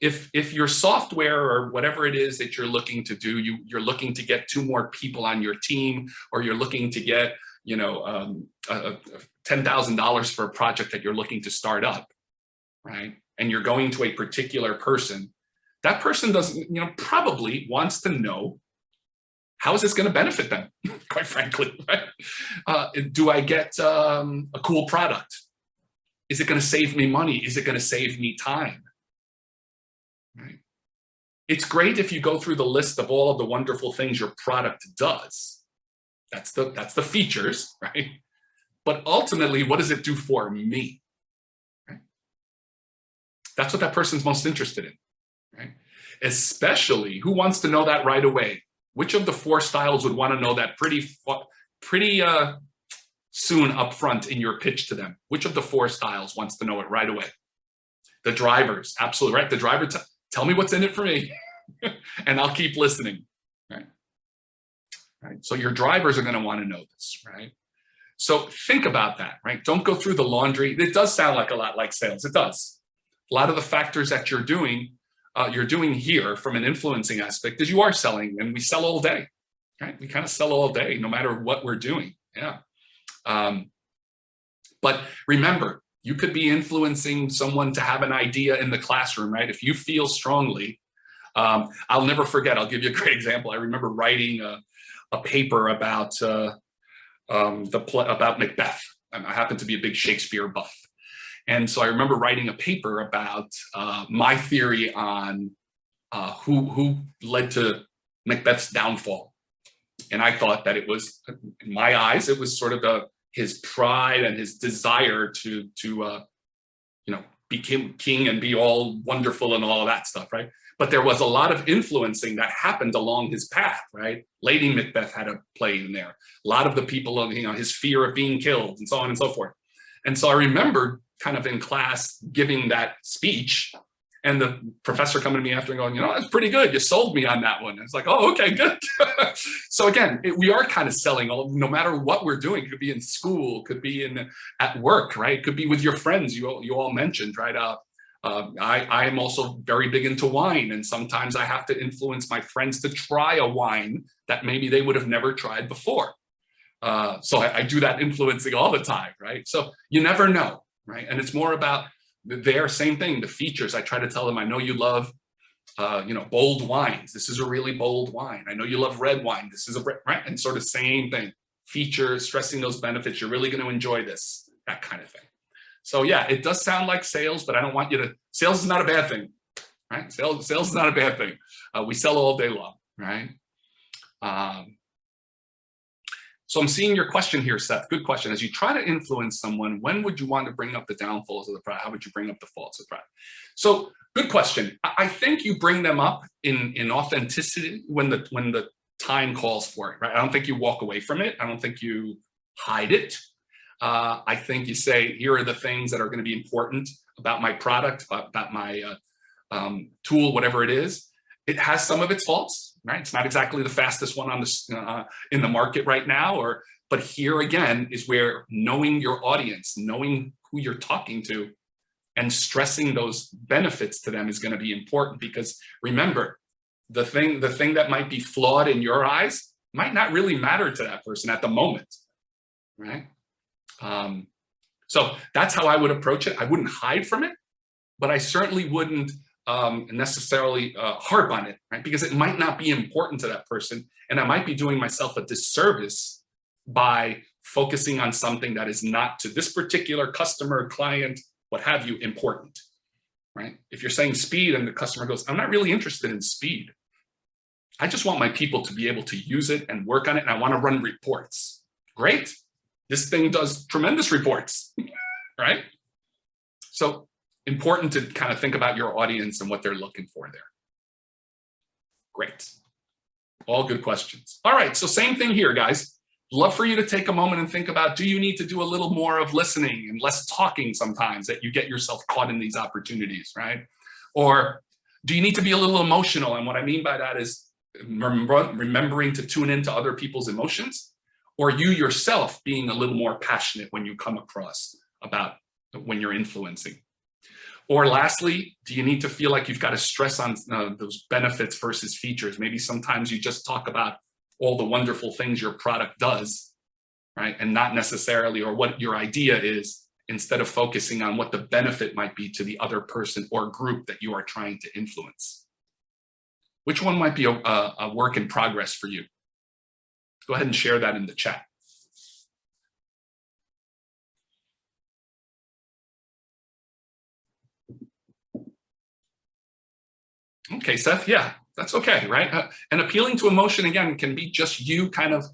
If your software or whatever it is that you're looking to do, you're looking to get 2 more people on your team, or you're looking to get $10,000 for a project that you're looking to start up, right? And you're going to a particular person, that person doesn't, probably wants to know, how is this going to benefit them, quite frankly, right? Do I get a cool product? Is it going to save me money? Is it going to save me time? Right? It's great if you go through the list of all of the wonderful things your product does. That's the features, right? But ultimately, what does it do for me? Right? That's what that person's most interested in, right? Especially, who wants to know that right away? Which of the 4 styles would want to know that pretty soon up front in your pitch to them? Which of the 4 styles wants to know it right away? The drivers, absolutely, right? The driver, tell me what's in it for me, and I'll keep listening, right? So your drivers are going to want to know this, right? So think about that, right? Don't go through the laundry. It does sound like a lot like sales. It does. A lot of the factors that you're doing here from an influencing aspect is you are selling, and we sell all day, right? We kind of sell all day, no matter what we're doing. Yeah. But remember, you could be influencing someone to have an idea in the classroom, right? If you feel strongly, I'll never forget, I'll give you a great example. I remember writing a paper about the play about Macbeth. I happen to be a big Shakespeare buff. And so I remember writing a paper about my theory on who led to Macbeth's downfall. And I thought that it was, in my eyes, it was sort of his pride and his desire to become king and be all wonderful and all of that stuff, right? But there was a lot of influencing that happened along his path, right? Lady Macbeth had a play in there. A lot of the people, his fear of being killed and so on and so forth. And so I remember kind of in class giving that speech and the professor coming to me after and going, that's pretty good. You sold me on that one. I was like, oh, okay, good. So again, we are kind of selling no matter what we're doing. It could be in school, could be at work, right? Could be with your friends. You all mentioned, right? I am also very big into wine, and sometimes I have to influence my friends to try a wine that maybe they would have never tried before. So I do that influencing all the time, right? So you never know, right? And it's more about same thing, the features. I try to tell them, I know you love, bold wines. This is a really bold wine. I know you love red wine. This is right? And sort of same thing, features, stressing those benefits. You're really going to enjoy this, that kind of thing. So yeah, it does sound like sales, but I don't want you to, sales is not a bad thing, right? Sales is not a bad thing. We sell all day long, right? So I'm seeing your question here, Seth. Good question. As you try to influence someone, when would you want to bring up the downfalls of the product? How would you bring up the faults of the product? So good question. I think you bring them up in authenticity when the time calls for it, right? I don't think you walk away from it. I don't think you hide it. I think you say, here are the things that are going to be important about my product, about my tool, whatever it is. It has some of its faults, right? It's not exactly the fastest one on in the market right now, but here again is where knowing your audience, knowing who you're talking to, and stressing those benefits to them is going to be important, because remember, the thing that might be flawed in your eyes might not really matter to that person at the moment, right? So that's how I would approach it. I wouldn't hide from it, but I certainly wouldn't necessarily harp on it, right? Because it might not be important to that person, and I might be doing myself a disservice by focusing on something that is not to this particular customer, client, what have you, important, right? If you're saying speed and the customer goes, I'm not really interested in speed. I just want my people to be able to use it and work on it, and I want to run reports. Great. This thing does tremendous reports, right? So important to kind of think about your audience and what they're looking for there. Great. All good questions. All right, so same thing here, guys. Love for you to take a moment and think about, do you need to do a little more of listening and less talking sometimes, that you get yourself caught in these opportunities, right? Or do you need to be a little emotional? And what I mean by that is remembering to tune into other people's emotions, or you yourself being a little more passionate when you come across about when you're influencing. Or lastly, do you need to feel like you've got to stress on those benefits versus features? Maybe sometimes you just talk about all the wonderful things your product does, right? And not necessarily, or what your idea is, instead of focusing on what the benefit might be to the other person or group that you are trying to influence. Which one might be a work in progress for you? Go ahead and share that in the chat. Okay, Seth, yeah, that's okay, right? And appealing to emotion, again, can be just you kind of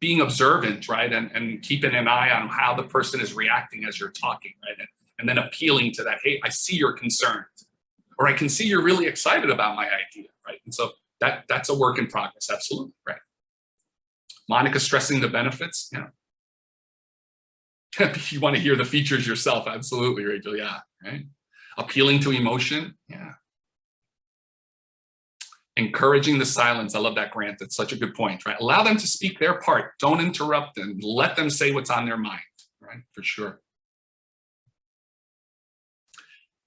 being observant, right? And keeping an eye on how the person is reacting as you're talking, right? And then appealing to that, hey, I see you're concerned, or I can see you're really excited about my idea, right? And so that's a work in progress, absolutely, right? Monica stressing the benefits, yeah. You want to hear the features yourself, absolutely, Rachel, yeah, right? Appealing to emotion, yeah. Encouraging the silence, I love that, Grant, that's such a good point, right? Allow them to speak their part, don't interrupt them, let them say what's on their mind, right, for sure.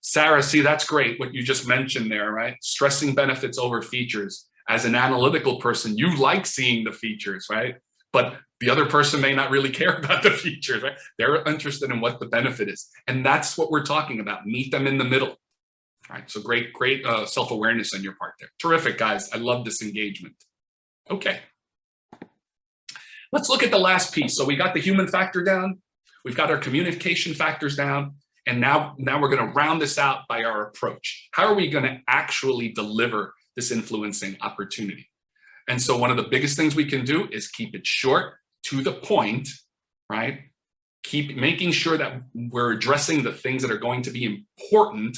Sarah, see, that's great, what you just mentioned there, right? Stressing benefits over features. As an analytical person, you like seeing the features, right? But the other person may not really care about the features, right? They're interested in what the benefit is. And that's what we're talking about. Meet them in the middle, right? So great self-awareness on your part there. Terrific, guys. I love this engagement. Okay. Let's look at the last piece. So we got the human factor down, we've got our communication factors down, and now we're going to round this out by our approach. How are we going to actually deliver this influencing opportunity? And so one of the biggest things we can do is keep it short, to the point, right? Keep making sure that we're addressing the things that are going to be important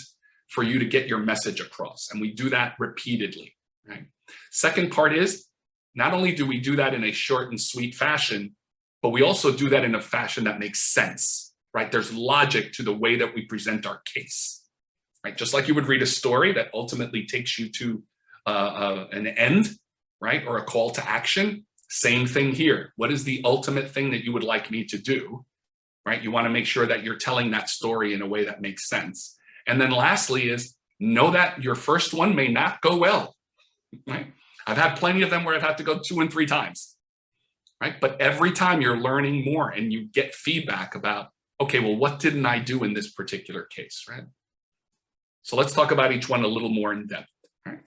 for you to get your message across. And we do that repeatedly, right? Second part is, not only do we do that in a short and sweet fashion, but we also do that in a fashion that makes sense, right? There's logic to the way that we present our case, right? Just like you would read a story that ultimately takes you to an end, right? Or a call to action. Same thing here. What is the ultimate thing that you would like me to do, right? You want to make sure that you're telling that story in a way that makes sense. And then lastly is, know that your first one may not go well, right? I've had plenty of them where I've had to go 2 and 3 times, right? But every time you're learning more and you get feedback about, okay, well, what didn't I do in this particular case, right? So let's talk about each one a little more in depth, right?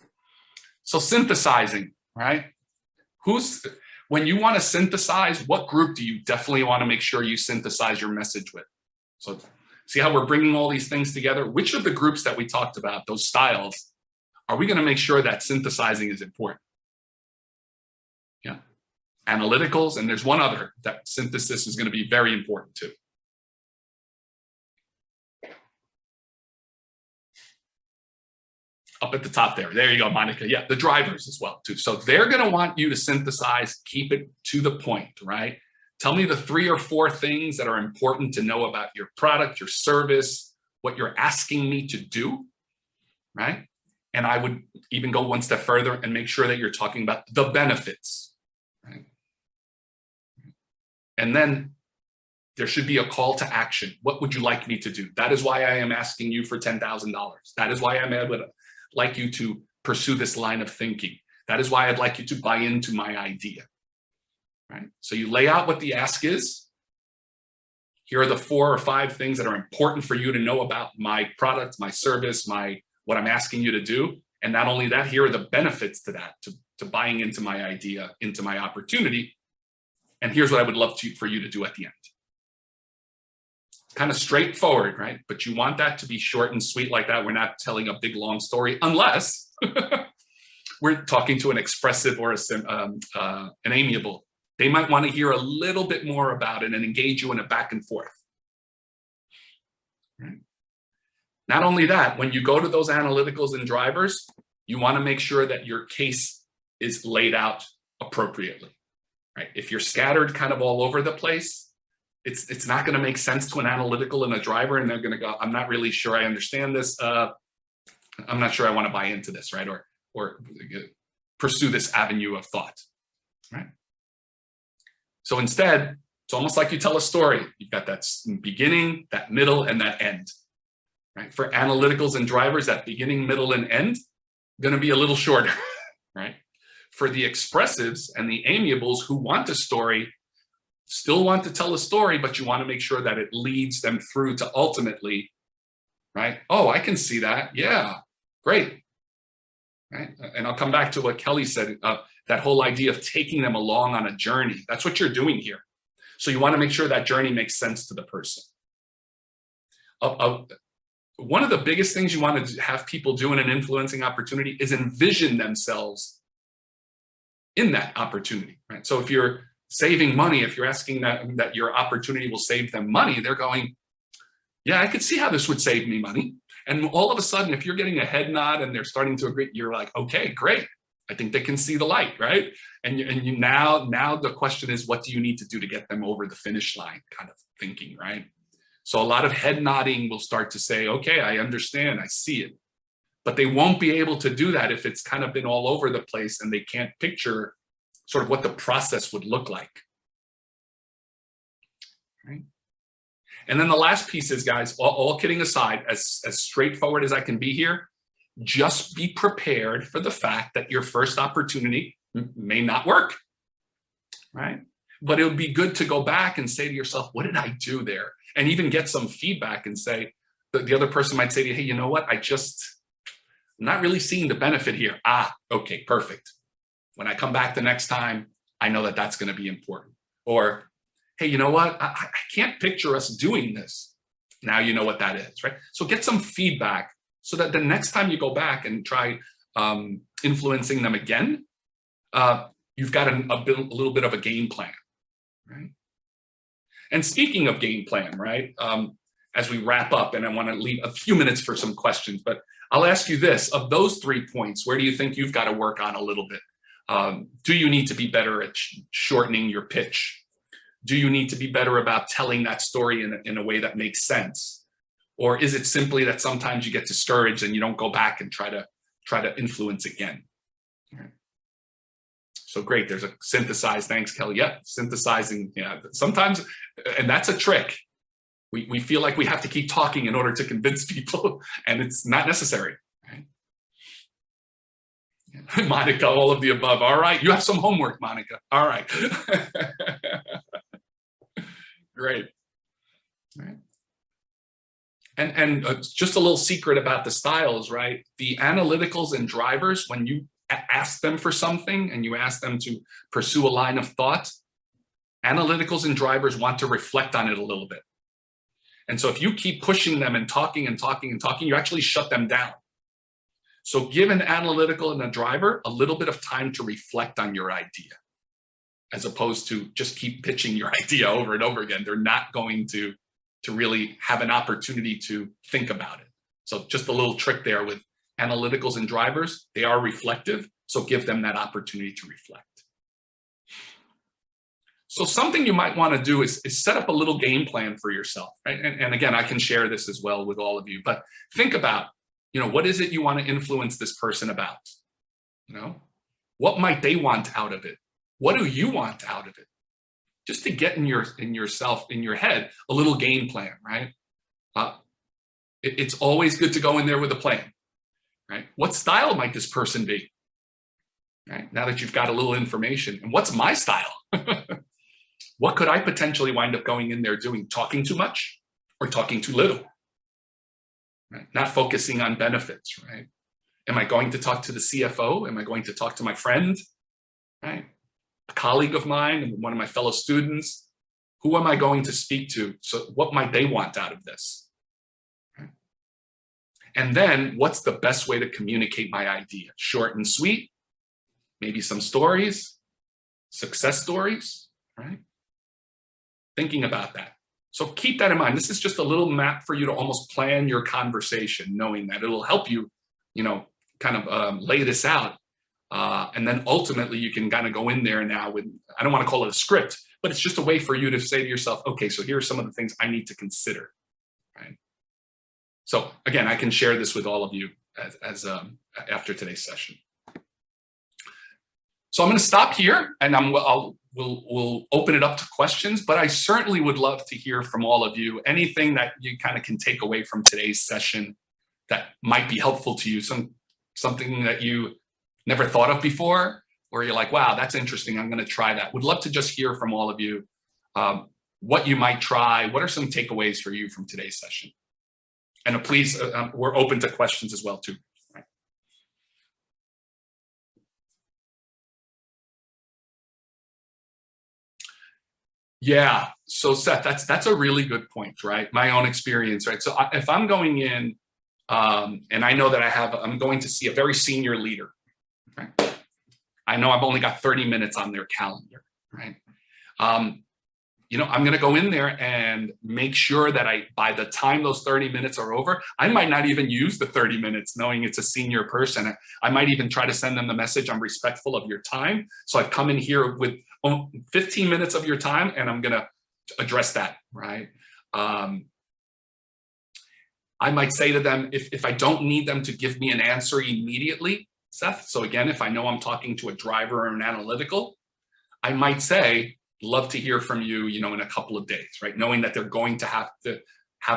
So synthesizing, right? When you want to synthesize, what group do you definitely want to make sure you synthesize your message with? So see how we're bringing all these things together? Which of the groups that we talked about, those styles, are we going to make sure that synthesizing is important? Yeah, analyticals, and there's one other that synthesis is going to be very important too. Up at the top there. There you go, Monica. Yeah, the drivers as well too. So they're going to want you to synthesize, keep it to the point, right? Tell me the 3 or 4 things that are important to know about your product, your service, what you're asking me to do, right? And I would even go one step further and make sure that you're talking about the benefits, right? And then there should be a call to action. What would you like me to do? That is why I am asking you for $10,000. That is why I would like you to pursue this line of thinking. That is why I'd like you to buy into my idea, right? So you lay out what the ask is. Here are the 4 or 5 things that are important for you to know about my product, my service, what I'm asking you to do. And not only that, here are the benefits to that, to buying into my idea, into my opportunity. And here's what I would love for you to do at the end. Kind of straightforward, right? But you want that to be short and sweet like that. We're not telling a big, long story unless we're talking to an expressive or an amiable. They might want to hear a little bit more about it and engage you in a back and forth. Right? Not only that, when you go to those analyticals and drivers, you want to make sure that your case is laid out appropriately, right? If you're scattered kind of all over the place, it's not going to make sense to an analytical and a driver, and they're going to go, I'm not really sure I understand this. I'm not sure I want to buy into this, right? Or pursue this avenue of thought, right? So instead, it's almost like you tell a story. You've got that beginning, that middle, and that end. Right? For analyticals and drivers, that beginning, middle, and end going to be a little shorter, right? For the expressives and the amiables who want a story, still want to tell a story, but you want to make sure that it leads them through to ultimately, right? Oh, I can see that. Yeah, great. Right? And I'll come back to what Kelly said, that whole idea of taking them along on a journey. That's what you're doing here. So you want to make sure that journey makes sense to the person. One of the biggest things you want to have people do in an influencing opportunity is envision themselves in that opportunity, right? So if you're saving money, if you're asking that your opportunity will save them money, they're going, yeah, I could see how this would save me money. And all of a sudden, if you're getting a head nod and they're starting to agree, you're like, okay, great. I think they can see the light, right? And you now the question is, what do you need to do to get them over the finish line kind of thinking, right? So a lot of head nodding will start to say, okay, I understand, I see it. But they won't be able to do that if it's kind of been all over the place and they can't picture sort of what the process would look like, right? And then the last piece is, guys, all kidding aside, as straightforward as I can be here, just be prepared for the fact that your first opportunity may not work, right? But it would be good to go back and say to yourself, what did I do there? And even get some feedback and say, the other person might say to you, hey, you know what? I'm not really seeing the benefit here. Ah, okay, perfect. When I come back the next time, I know that that's going to be important. Or, hey, you know what? I can't picture us doing this. Now you know what that is, right? So get some feedback so that the next time you go back and try influencing them again, you've got a little bit of a game plan, right? And speaking of game plan, right? As we wrap up, and I want to leave a few minutes for some questions, but I'll ask you this: of those 3 points, where do you think you've got to work on a little bit? Do you need to be better at shortening your pitch? Do you need to be better about telling that story in a way that makes sense? Or is it simply that sometimes you get discouraged and you don't go back and try to influence again? Right. So great, there's a synthesize. Thanks, Kelly. Yep, synthesizing. Yeah, sometimes, and that's a trick. We feel like we have to keep talking in order to convince people, and it's not necessary. Right? Monica, all of the above. All right, you have some homework, Monica. All right. Great. Right. And just a little secret about the styles, right? The analyticals and drivers, when you ask them for something and you ask them to pursue a line of thought, analyticals and drivers want to reflect on it a little bit. And so if you keep pushing them and talking and talking and talking, you actually shut them down. So give an analytical and a driver a little bit of time to reflect on your idea, as opposed to just keep pitching your idea over and over again. They're not going to really have an opportunity to think about it. So just a little trick there with analyticals and drivers, they are reflective, so give them that opportunity to reflect. So something you might want to do is set up a little game plan for yourself, right? And again, I can share this as well with all of you, but think about, what is it you want to influence this person about? What might they want out of it? What do you want out of it? Just to get in your head, a little game plan, right? It's always good to go in there with a plan, right? What style might this person be? Right? Now that you've got a little information, and what's my style? What could I potentially wind up going in there doing? Talking too much or talking too little? Right? Not focusing on benefits, right? Am I going to talk to the CFO? Am I going to talk to my friend? Right? A colleague of mine and one of my fellow students? Who am I going to speak to? So what might they want out of this? Right? And then what's the best way to communicate my idea? Short and sweet, maybe some stories, success stories, right? Thinking about that. So keep that in mind. This is just a little map for you to almost plan your conversation, knowing that it'll help you, kind of lay this out. And then ultimately you can kind of go in there now with, I don't want to call it a script, but it's just a way for you to say to yourself, okay, so here are some of the things I need to consider, right? So again, I can share this with all of you as after today's session. So I'm going to stop here, and we'll open it up to questions, but I certainly would love to hear from all of you. Anything that you kind of can take away from today's session that might be helpful to you, something that you never thought of before, or you're like, wow, that's interesting, I'm going to try that. Would love to just hear from all of you what you might try. What are some takeaways for you from today's session? And please, we're open to questions as well, too. Yeah, so Seth, that's a really good point, right? My own experience, right? So if I'm going in and I know that I'm going to see a very senior leader, right? I know I've only got 30 minutes on their calendar, right? I'm going to go in there and make sure that by the time those 30 minutes are over, I might not even use the 30 minutes knowing it's a senior person. I might even try to send them the message, I'm respectful of your time. So I've come in here with 15 minutes of your time and I'm going to address that, right? I might say to them, if I don't need them to give me an answer immediately, Seth, so again, if I know I'm talking to a driver or an analytical, I might say, love to hear from you, in a couple of days, right? Knowing that they're going to have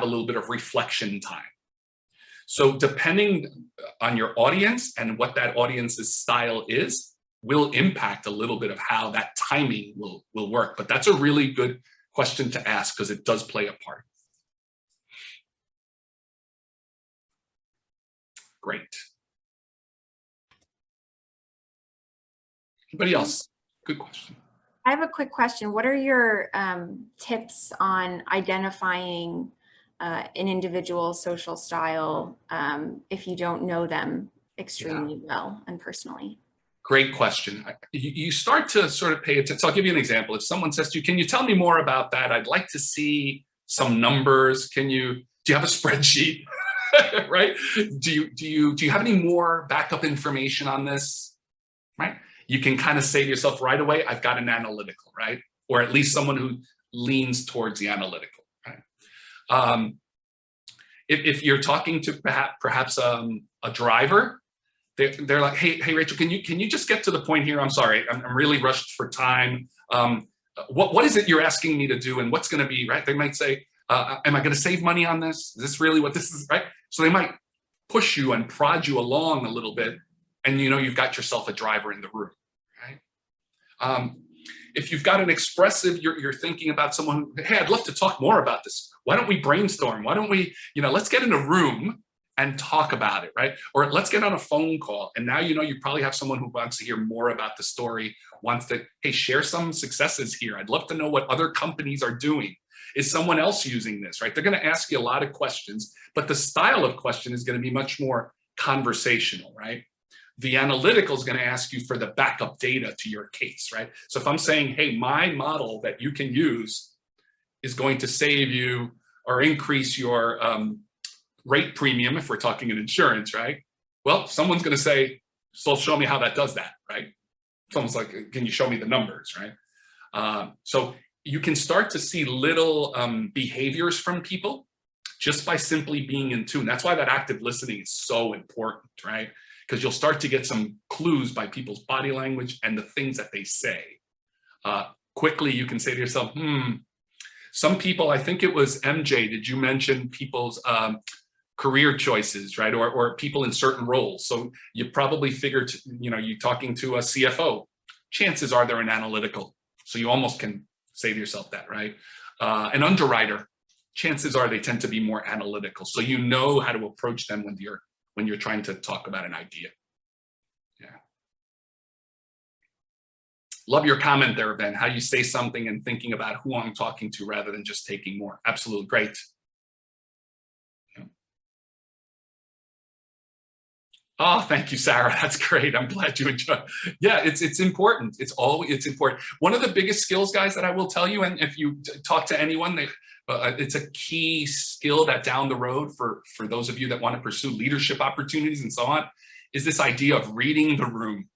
a little bit of reflection time. So depending on your audience and what that audience's style is, will impact a little bit of how that timing will work. But that's a really good question to ask because it does play a part. Great. Anybody else? Good question. I have a quick question. What are your tips on identifying an individual's social style if you don't know them extremely well and personally? Great question. You start to sort of pay attention. So I'll give you an example. If someone says to you, can you tell me more about that? I'd like to see some numbers. Do you have a spreadsheet? Right? Do you have any more backup information on this? Right? You can kind of say to yourself right away, I've got an analytical, right? Or at least someone who leans towards the analytical, right? If you're talking to perhaps a driver, they're like, hey, Rachel, can you just get to the point here? I'm sorry, I'm really rushed for time. What is it you're asking me to do, and what's going to be, right? They might say, am I going to save money on this? Is this really what this is, right? So they might push you and prod you along a little bit, and you've got yourself a driver in the room, right? If you've got an expressive, you're thinking about someone, hey, I'd love to talk more about this. Why don't we brainstorm? Why don't we, let's get in a room and talk about it, right? Or let's get on a phone call. And now you probably have someone who wants to hear more about the story, wants to, hey, share some successes here. I'd love to know what other companies are doing. Is someone else using this, right? They're going to ask you a lot of questions, but the style of question is going to be much more conversational, right? The analytical is going to ask you for the backup data to your case, right? So if I'm saying, hey, my model that you can use is going to save you or increase your rate premium, if we're talking in insurance, right? Well, someone's going to say, so show me how that does that, right? Someone's like, can you show me the numbers, right? So you can start to see little behaviors from people just by simply being in tune. That's why that active listening is so important, right? Because you'll start to get some clues by people's body language and the things that they say. Quickly, you can say to yourself, some people, I think it was MJ, did you mention people's career choices, right? Or people in certain roles. So you probably figured, you're talking to a CFO, chances are they're an analytical. So you almost can say to yourself that, right? An underwriter, chances are they tend to be more analytical. So you know how to approach them when you're trying to talk about an idea. Yeah. Love your comment there, Ben, how you say something and thinking about who I'm talking to rather than just taking more. Absolutely great. Oh, thank you, Sarah. That's great. I'm glad you enjoyed. Yeah, it's important. It's important. One of the biggest skills, guys, that I will tell you, and if you talk to anyone, it's a key skill that down the road for those of you that want to pursue leadership opportunities and so on, is this idea of reading the room.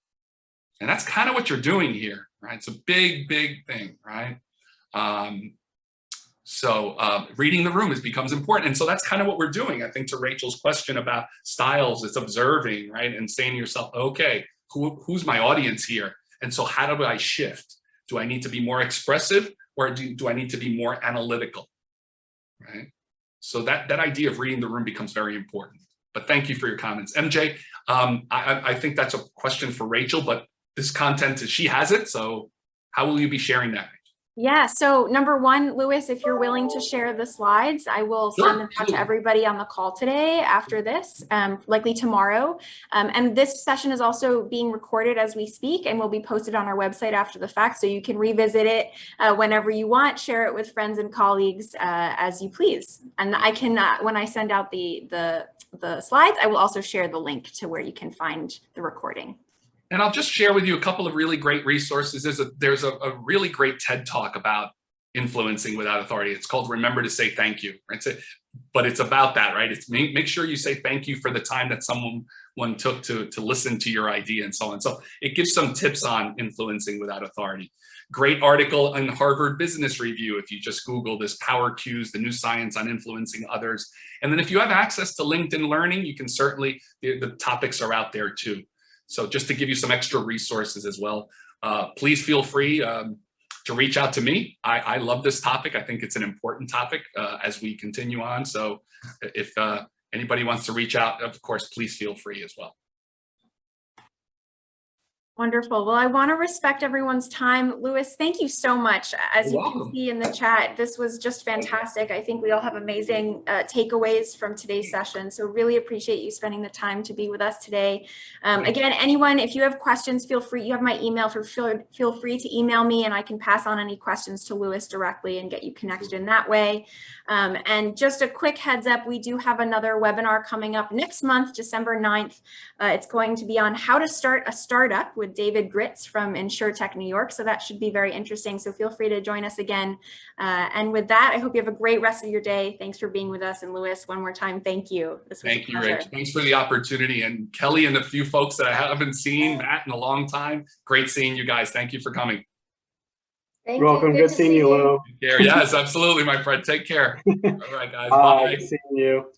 And that's kind of what you're doing here, right? It's a big, big thing, right? So reading the room becomes important. And so that's kind of what we're doing. I think to Rachel's question about styles, it's observing, right? And saying to yourself, okay, who's my audience here? And so how do I shift? Do I need to be more expressive, or do I need to be more analytical, right? So that idea of reading the room becomes very important. But thank you for your comments. MJ, I think that's a question for Rachel, but this content, she has it. So how will you be sharing that? Yeah, so number one, Louis, if you're willing to share the slides, I will send them out to everybody on the call today after this, likely tomorrow. And this session is also being recorded as we speak and will be posted on our website after the fact. So you can revisit it whenever you want, share it with friends and colleagues as you please. And I can, when I send out the slides, I will also share the link to where you can find the recording. And I'll just share with you a couple of really great resources. There's a really great TED Talk about influencing without authority. It's called Remember to Say Thank You. Right? But it's about that, right? It's make sure you say thank you for the time that someone took to listen to your idea and so on. So it gives some tips on influencing without authority. Great article in Harvard Business Review if you just Google this, Power Cues, the new science on influencing others. And then if you have access to LinkedIn Learning, you can certainly, the topics are out there too. So just to give you some extra resources as well, please feel free to reach out to me. I love this topic. I think it's an important topic as we continue on. So if anybody wants to reach out, of course, please feel free as well. Wonderful. Well, I want to respect everyone's time. Lewis, thank you so much. As You're you can welcome. see in the chat, this was just fantastic. I think we all have amazing takeaways from today's session. So really appreciate you spending the time to be with us today. Again, anyone, if you have questions, feel free. You have my email. Feel free to email me and I can pass on any questions to Lewis directly and get you connected in that way. And just a quick heads up, we do have another webinar coming up next month, December 9th. It's going to be on how to start a startup with David Gritz from InsurTech New York. So that should be very interesting. So feel free to join us again. And with that, I hope you have a great rest of your day. Thanks for being with us. And Lewis, one more time, thank you. This was a pleasure. Rich. Thanks for the opportunity. And Kelly and a few folks that I haven't seen, Matt, in a long time. Great seeing you guys. Thank you for coming. You're welcome. Good seeing you, Lou. Yes, absolutely, my friend. Take care. All right, guys. Bye. Bye. Seeing you.